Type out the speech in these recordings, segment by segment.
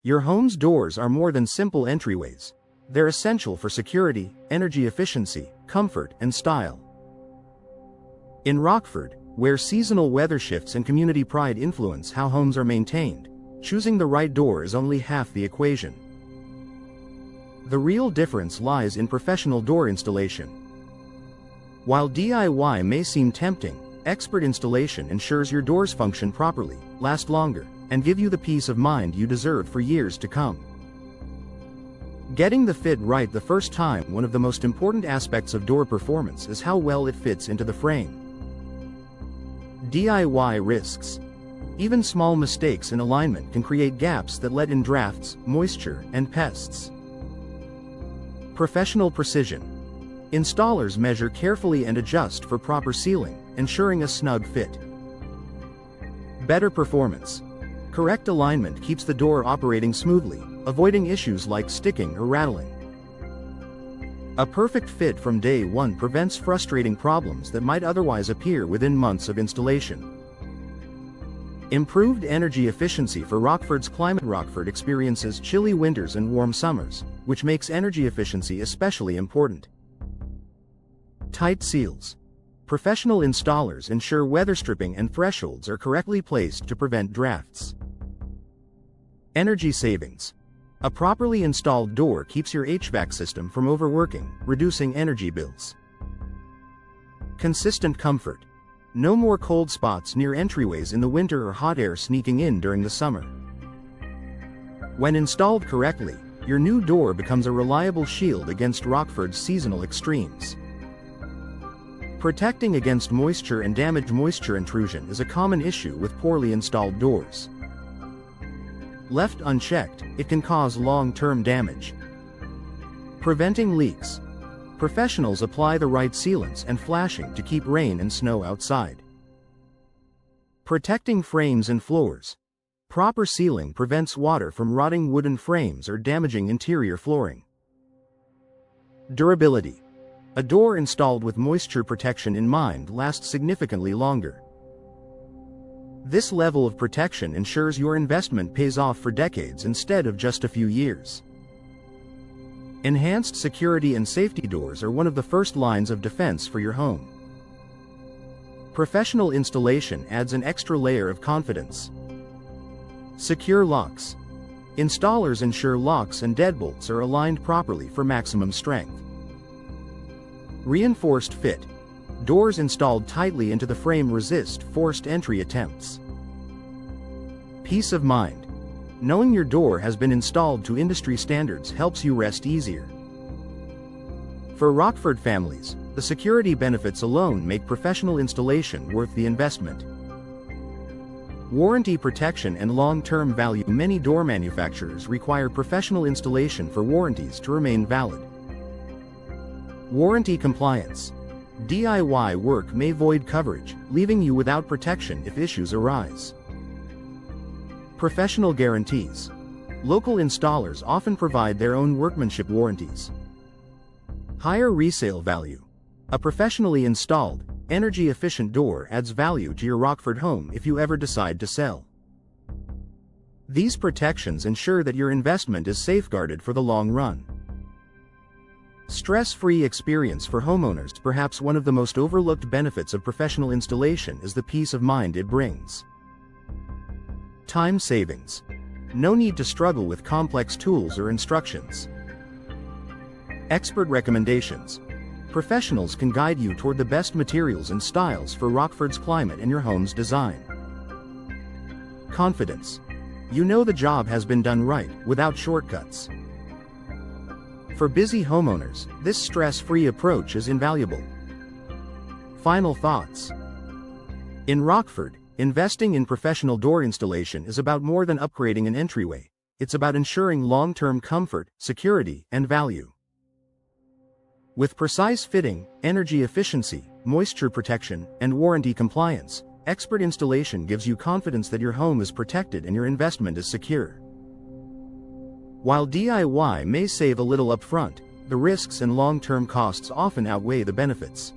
Your home's doors are more than simple entryways. They're essential for security, energy efficiency, comfort, and style. In Rockford, where seasonal weather shifts and community pride influence how homes are maintained, choosing the right door is only half the equation. The real difference lies in professional door installation. While DIY may seem tempting, expert installation ensures your doors function properly, last longer, and give you the peace of mind you deserve for years to come. Getting the fit right the first time. One of the most important aspects of door performance is how well it fits into the frame. DIY risks. Even small mistakes in alignment can create gaps that let in drafts, moisture, and pests. Professional precision. Installers measure carefully and adjust for proper sealing, ensuring a snug fit. Better performance. Correct alignment keeps the door operating smoothly, avoiding issues like sticking or rattling. A perfect fit from day one prevents frustrating problems that might otherwise appear within months of installation. Improved energy efficiency for Rockford's climate. Rockford experiences chilly winters and warm summers, which makes energy efficiency especially important. Tight seals. Professional installers ensure weather stripping and thresholds are correctly placed to prevent drafts. Energy savings. A properly installed door keeps your HVAC system from overworking, reducing energy bills. Consistent comfort. No more cold spots near entryways in the winter or hot air sneaking in during the summer. When installed correctly, your new door becomes a reliable shield against Rockford's seasonal extremes. Protecting against moisture and damage. Moisture intrusion is a common issue with poorly installed doors. Left unchecked, it can cause long-term damage. Preventing leaks. Professionals apply the right sealants and flashing to keep rain and snow outside. Protecting frames and floors. Proper sealing prevents water from rotting wooden frames or damaging interior flooring. Durability. A door installed with moisture protection in mind lasts significantly longer. This level of protection ensures your investment pays off for decades instead of just a few years. Enhanced security and safety. Doors are one of the first lines of defense for your home. Professional installation adds an extra layer of confidence. Secure locks. Installers ensure locks and deadbolts are aligned properly for maximum strength. Reinforced fit. Doors installed tightly into the frame resist forced entry attempts. Peace of mind. Knowing your door has been installed to industry standards helps you rest easier. For Rockford families, the security benefits alone make professional installation worth the investment. Warranty protection and long-term value. Many door manufacturers require professional installation for warranties to remain valid. Warranty compliance. DIY work may void coverage, leaving you without protection if issues arise. Professional guarantees. Local installers often provide their own workmanship warranties. Higher resale value. A professionally installed, energy-efficient door adds value to your Rockford home if you ever decide to sell. These protections ensure that your investment is safeguarded for the long run. Stress-free experience for homeowners. Perhaps one of the most overlooked benefits of professional installation is the peace of mind it brings. Time savings. No need to struggle with complex tools or instructions. Expert recommendations. Professionals can guide you toward the best materials and styles for Rockford's climate and your home's design. Confidence. You know the job has been done right, without shortcuts. For busy homeowners, this stress-free approach is invaluable. Final thoughts. In Rockford, investing in professional door installation is about more than upgrading an entryway. It's about ensuring long-term comfort, security, and value. With precise fitting, energy efficiency, moisture protection, and warranty compliance, expert installation gives you confidence that your home is protected and your investment is secure. While DIY may save a little upfront, the risks and long-term costs often outweigh the benefits.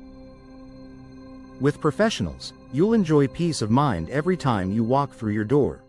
With professionals, you'll enjoy peace of mind every time you walk through your door.